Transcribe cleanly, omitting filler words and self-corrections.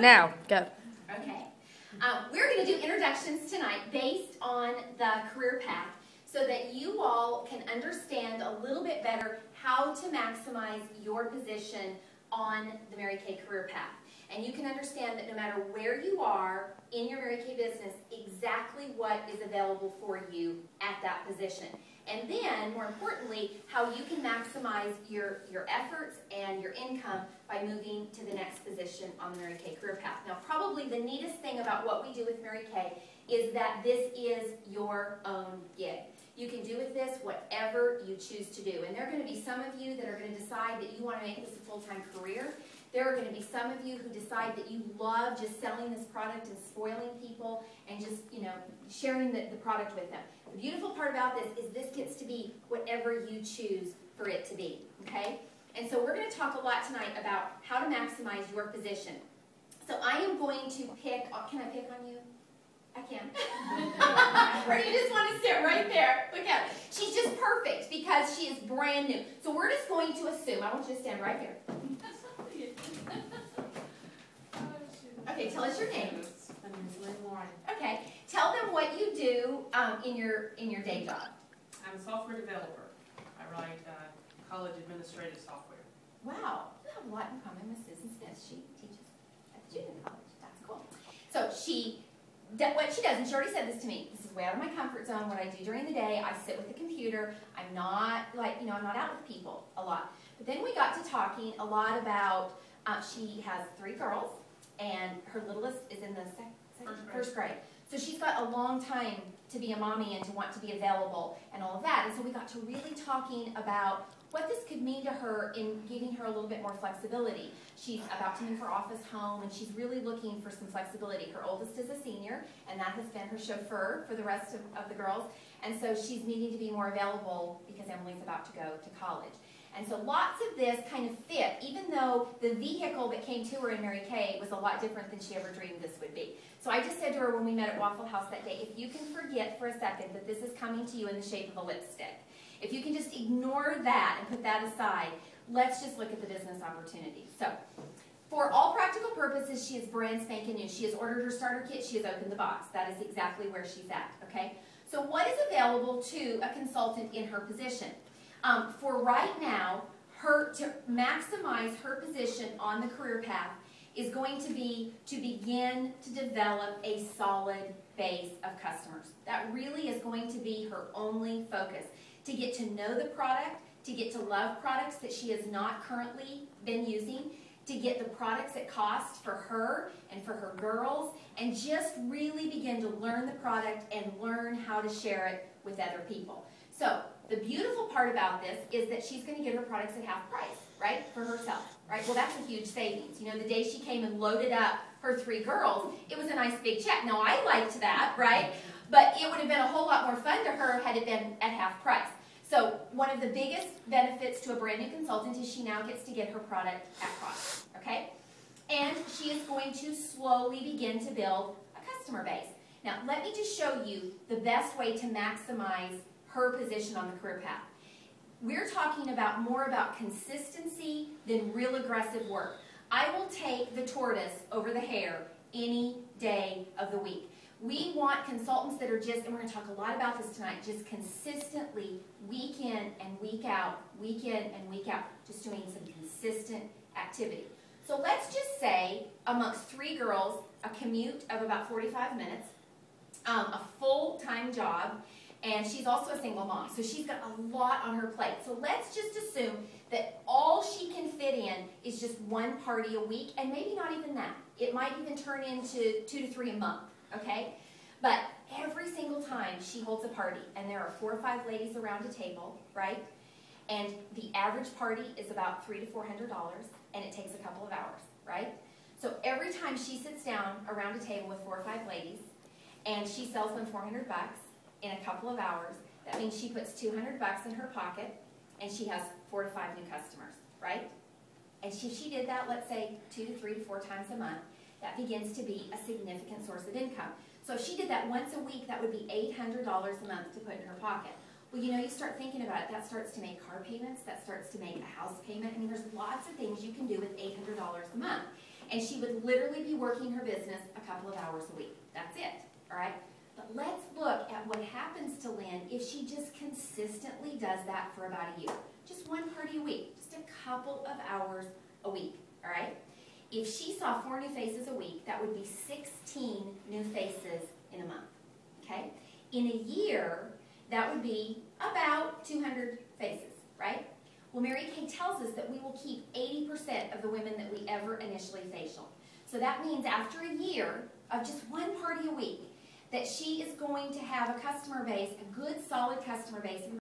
Now, go. Okay. We're going to do introductions tonight based on the career path so that you all can understand a little bit better how to maximize your position on the Mary Kay career path. And you can understand that no matter where you are in your Mary Kay business, exactly what is available for you at that position. And then, more importantly, how you can maximize your efforts and your income by moving to the next position on the Mary Kay career path. Now, probably the neatest thing about what we do with Mary Kay is that this is your own gig. You can do with this whatever you choose to do. And there are going to be some of you that are going to decide that you want to make this a full-time career. There are going to be some of you who decide that you love just selling this product and spoiling people and just, sharing the product with them. The beautiful part about this gets to be whatever you choose for it to be, okay? And so we're going to talk a lot tonight about how to maximize your position. So I am going to pick, can I pick on you? I can. Or do you just want to sit right there? Look at her. She's just perfect because she is brand new. So we're just going to assume, I want you to stand right here. Okay, tell us your name. My name is Lynn Warren. Okay, tell them what you do in your day job. I'm a software developer. I write college administrative software. Wow, you have a lot in common with Susan Smith. She teaches at the junior college. That's cool. So what she does, and she already said this to me, this is way out of my comfort zone. What I do during the day, I sit with the computer. I'm not I'm not out with people a lot. But then we got to talking a lot about, she has 3 girls, and her littlest is in the first grade. So she's got a long time to be a mommy and to want to be available and all of that. And so we got to really talking about what this could mean to her in giving her a little bit more flexibility. She's about to move her office home, and she's really looking for some flexibility. Her oldest is a senior, and that has been her chauffeur for the rest of the girls. And so she's needing to be more available because Emily's about to go to college. And so lots of this kind of fit, even though the vehicle that came to her in Mary Kay was a lot different than she ever dreamed this would be. So I just said to her when we met at Waffle House that day, if you can forget for a second that this is coming to you in the shape of a lipstick, if you can just ignore that and put that aside, let's just look at the business opportunity. So, for all practical purposes, she is brand spanking new. She has ordered her starter kit. She has opened the box. That is exactly where she's at, okay? So what is available to a consultant in her position? For right now, to maximize her position on the career path is going to be to begin to develop a solid base of customers. That really is going to be her only focus. To get to know the product, to get to love products that she has not currently been using, to get the products at cost for her and for her girls, and just really begin to learn the product and learn how to share it with other people. So the beautiful part about this is that she's going to get her products at half price, right, for herself, right? Well, that's a huge savings. The day she came and loaded up her 3 girls, it was a nice big check. Now, I liked that, right? But it would have been a whole lot more fun to her had it been at half price. So one of the biggest benefits to a brand new consultant is she now gets to get her product at cost, okay? And she is going to slowly begin to build a customer base. Now, let me just show you the best way to maximize her position on the career path. We're talking more about consistency than real aggressive work. I will take the tortoise over the hare any day of the week. We want consultants that are just, and we're going to talk a lot about this tonight, just consistently, week in and week out, just doing some consistent activity. So let's just say, amongst 3 girls, a commute of about 45 minutes, a full-time job, and she's also a single mom, so she's got a lot on her plate. So let's just assume that all she can fit in is just 1 party a week, and maybe not even that. It might even turn into 2 to 3 a month. Okay? But every single time she holds a party, and there are 4 or 5 ladies around a table, right? And the average party is about $300 to $400, and it takes a couple of hours, right? So every time she sits down around a table with 4 or 5 ladies, and she sells them $400 in a couple of hours, that means she puts $200 in her pocket, and she has 4 to 5 new customers, right? And if she did that, let's say, 2 to 3 to 4 times a month, that begins to be a significant source of income. So if she did that once a week, that would be $800 a month to put in her pocket. Well, you start thinking about it. That starts to make car payments. That starts to make a house payment. I mean, there's lots of things you can do with $800 a month. and she would literally be working her business a couple of hours a week. That's it, all right? But let's look at what happens to Lynn if she just consistently does that for about a year. Just one party a week, just a couple of hours a week, all right? If she saw 4 new faces a week, that would be 16 new faces in a month, okay? In a year, that would be about 200 faces, right? Well, Mary Kay tells us that we will keep 80% of the women that we ever initially facial. So that means after a year of just one party a week, that she is going to have a customer base, a good, solid customer base.